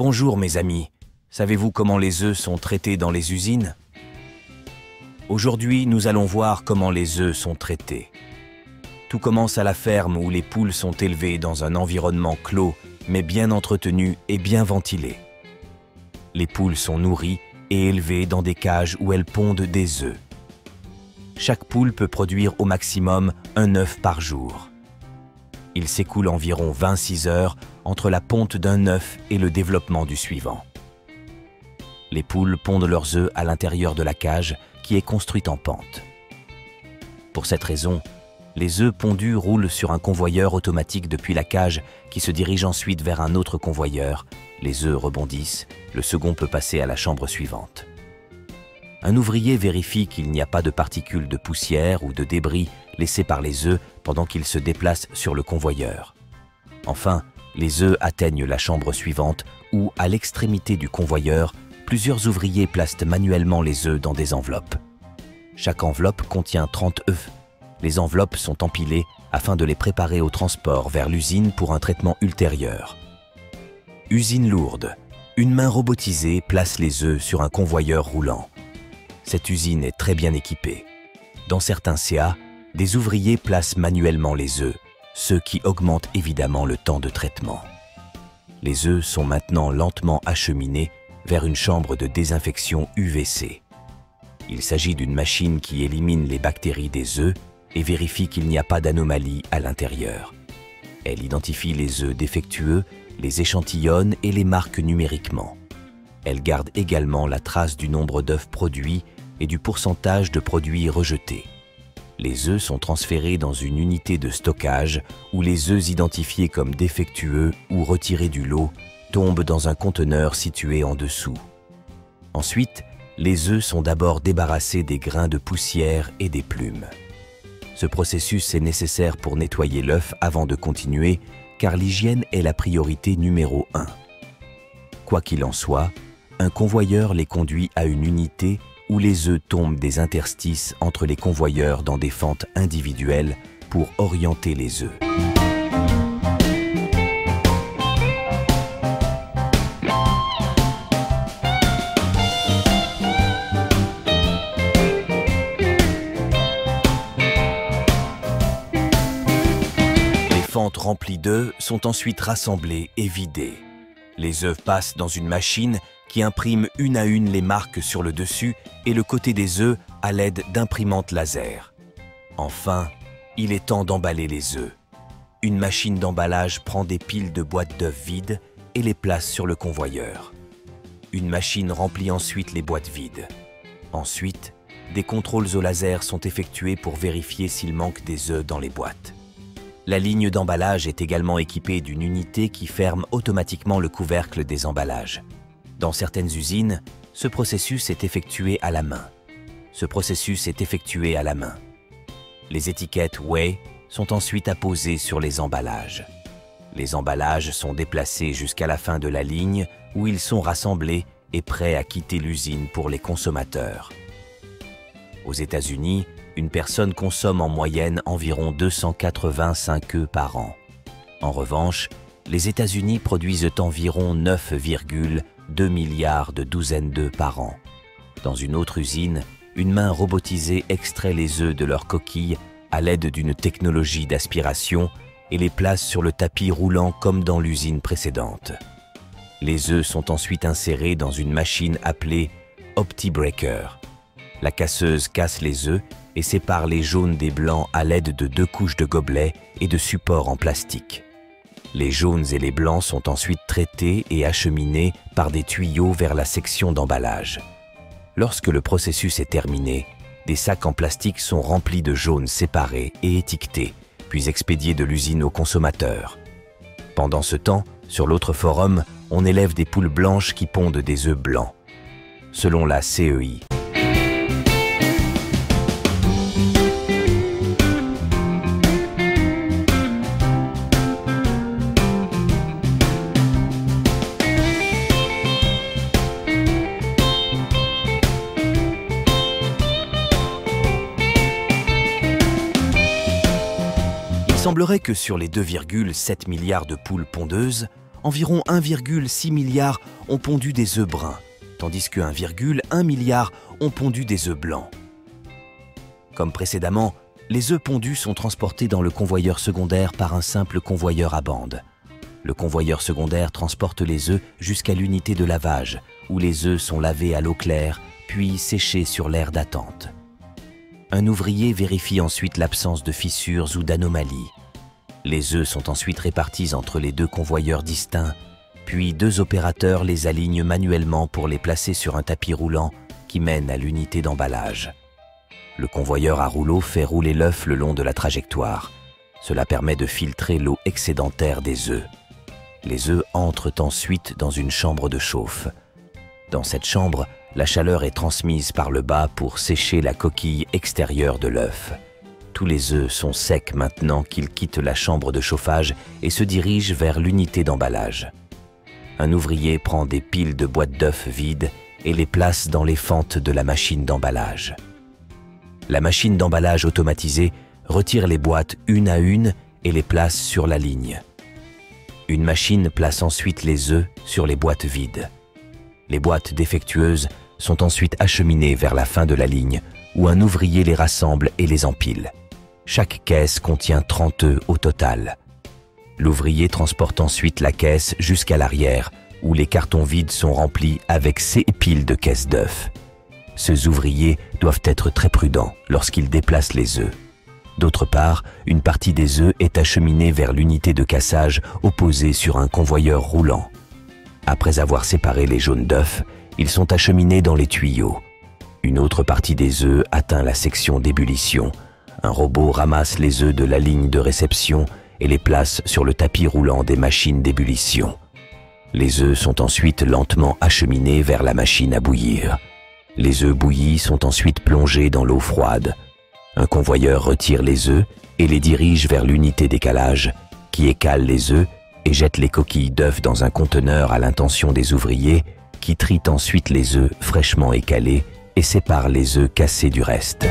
Bonjour mes amis, savez-vous comment les œufs sont traités dans les usines? Aujourd'hui, nous allons voir comment les œufs sont traités. Tout commence à la ferme où les poules sont élevées dans un environnement clos, mais bien entretenu et bien ventilé. Les poules sont nourries et élevées dans des cages où elles pondent des œufs. Chaque poule peut produire au maximum un œuf par jour. Il s'écoule environ 26 heures entre la ponte d'un œuf et le développement du suivant. Les poules pondent leurs œufs à l'intérieur de la cage qui est construite en pente. Pour cette raison, les œufs pondus roulent sur un convoyeur automatique depuis la cage qui se dirige ensuite vers un autre convoyeur. Les œufs rebondissent, le second peut passer à la chambre suivante. Un ouvrier vérifie qu'il n'y a pas de particules de poussière ou de débris laissés par les œufs pendant qu'ils se déplacent sur le convoyeur. Enfin, les œufs atteignent la chambre suivante où, à l'extrémité du convoyeur, plusieurs ouvriers placent manuellement les œufs dans des enveloppes. Chaque enveloppe contient 30 œufs. Les enveloppes sont empilées afin de les préparer au transport vers l'usine pour un traitement ultérieur. Usine lourde. Une main robotisée place les œufs sur un convoyeur roulant. Cette usine est très bien équipée. Dans certains CA, des ouvriers placent manuellement les œufs, ce qui augmente évidemment le temps de traitement. Les œufs sont maintenant lentement acheminés vers une chambre de désinfection UVC. Il s'agit d'une machine qui élimine les bactéries des œufs et vérifie qu'il n'y a pas d'anomalie à l'intérieur. Elle identifie les œufs défectueux, les échantillonne et les marque numériquement. Elle garde également la trace du nombre d'œufs produits et du pourcentage de produits rejetés. Les œufs sont transférés dans une unité de stockage où les œufs identifiés comme défectueux ou retirés du lot tombent dans un conteneur situé en dessous. Ensuite, les œufs sont d'abord débarrassés des grains de poussière et des plumes. Ce processus est nécessaire pour nettoyer l'œuf avant de continuer, car l'hygiène est la priorité numéro 1. Quoi qu'il en soit, un convoyeur les conduit à une unité où les œufs tombent des interstices entre les convoyeurs dans des fentes individuelles pour orienter les œufs. Les fentes remplies d'œufs sont ensuite rassemblées et vidées. Les œufs passent dans une machine qui imprime une à une les marques sur le dessus et le côté des œufs à l'aide d'imprimantes laser. Enfin, il est temps d'emballer les œufs. Une machine d'emballage prend des piles de boîtes d'œufs vides et les place sur le convoyeur. Une machine remplit ensuite les boîtes vides. Ensuite, des contrôles au laser sont effectués pour vérifier s'il manque des œufs dans les boîtes. La ligne d'emballage est également équipée d'une unité qui ferme automatiquement le couvercle des emballages. Dans certaines usines, ce processus est effectué à la main. Les étiquettes Weigh sont ensuite apposées sur les emballages. Les emballages sont déplacés jusqu'à la fin de la ligne où ils sont rassemblés et prêts à quitter l'usine pour les consommateurs. Aux États-Unis, une personne consomme en moyenne environ 285 œufs par an. En revanche, les États-Unis produisent environ 9,2 milliards de douzaines d'œufs par an. Dans une autre usine, une main robotisée extrait les œufs de leur coquille à l'aide d'une technologie d'aspiration et les place sur le tapis roulant comme dans l'usine précédente. Les œufs sont ensuite insérés dans une machine appelée OptiBreaker. La casseuse casse les œufs et sépare les jaunes des blancs à l'aide de 2 couches de gobelets et de supports en plastique. Les jaunes et les blancs sont ensuite traités et acheminés par des tuyaux vers la section d'emballage. Lorsque le processus est terminé, des sacs en plastique sont remplis de jaunes séparés et étiquetés, puis expédiés de l'usine aux consommateurs. Pendant ce temps, sur l'autre forum, on élève des poules blanches qui pondent des œufs blancs. Selon la CEI, il semblerait que sur les 2,7 milliards de poules pondeuses, environ 1,6 milliard ont pondu des œufs bruns, tandis que 1,1 milliard ont pondu des œufs blancs. Comme précédemment, les œufs pondus sont transportés dans le convoyeur secondaire par un simple convoyeur à bande. Le convoyeur secondaire transporte les œufs jusqu'à l'unité de lavage, où les œufs sont lavés à l'eau claire, puis séchés sur l'aire d'attente. Un ouvrier vérifie ensuite l'absence de fissures ou d'anomalies. Les œufs sont ensuite répartis entre les deux convoyeurs distincts, puis deux opérateurs les alignent manuellement pour les placer sur un tapis roulant qui mène à l'unité d'emballage. Le convoyeur à rouleau fait rouler l'œuf le long de la trajectoire. Cela permet de filtrer l'eau excédentaire des œufs. Les œufs entrent ensuite dans une chambre de chauffe. Dans cette chambre, la chaleur est transmise par le bas pour sécher la coquille extérieure de l'œuf. Tous les œufs sont secs maintenant qu'ils quittent la chambre de chauffage et se dirigent vers l'unité d'emballage. Un ouvrier prend des piles de boîtes d'œufs vides et les place dans les fentes de la machine d'emballage. La machine d'emballage automatisée retire les boîtes une à une et les place sur la ligne. Une machine place ensuite les œufs sur les boîtes vides. Les boîtes défectueuses sont ensuite acheminées vers la fin de la ligne où un ouvrier les rassemble et les empile. Chaque caisse contient 30 œufs au total. L'ouvrier transporte ensuite la caisse jusqu'à l'arrière où les cartons vides sont remplis avec 6 piles de caisses d'œufs. Ces ouvriers doivent être très prudents lorsqu'ils déplacent les œufs. D'autre part, une partie des œufs est acheminée vers l'unité de cassage opposée sur un convoyeur roulant. Après avoir séparé les jaunes d'œufs, ils sont acheminés dans les tuyaux. Une autre partie des œufs atteint la section d'ébullition. Un robot ramasse les œufs de la ligne de réception et les place sur le tapis roulant des machines d'ébullition. Les œufs sont ensuite lentement acheminés vers la machine à bouillir. Les œufs bouillis sont ensuite plongés dans l'eau froide. Un convoyeur retire les œufs et les dirige vers l'unité d'écalage, qui écale les œufs et jette les coquilles d'œufs dans un conteneur à l'intention des ouvriers, qui trient ensuite les œufs fraîchement écalés et séparent les œufs cassés du reste.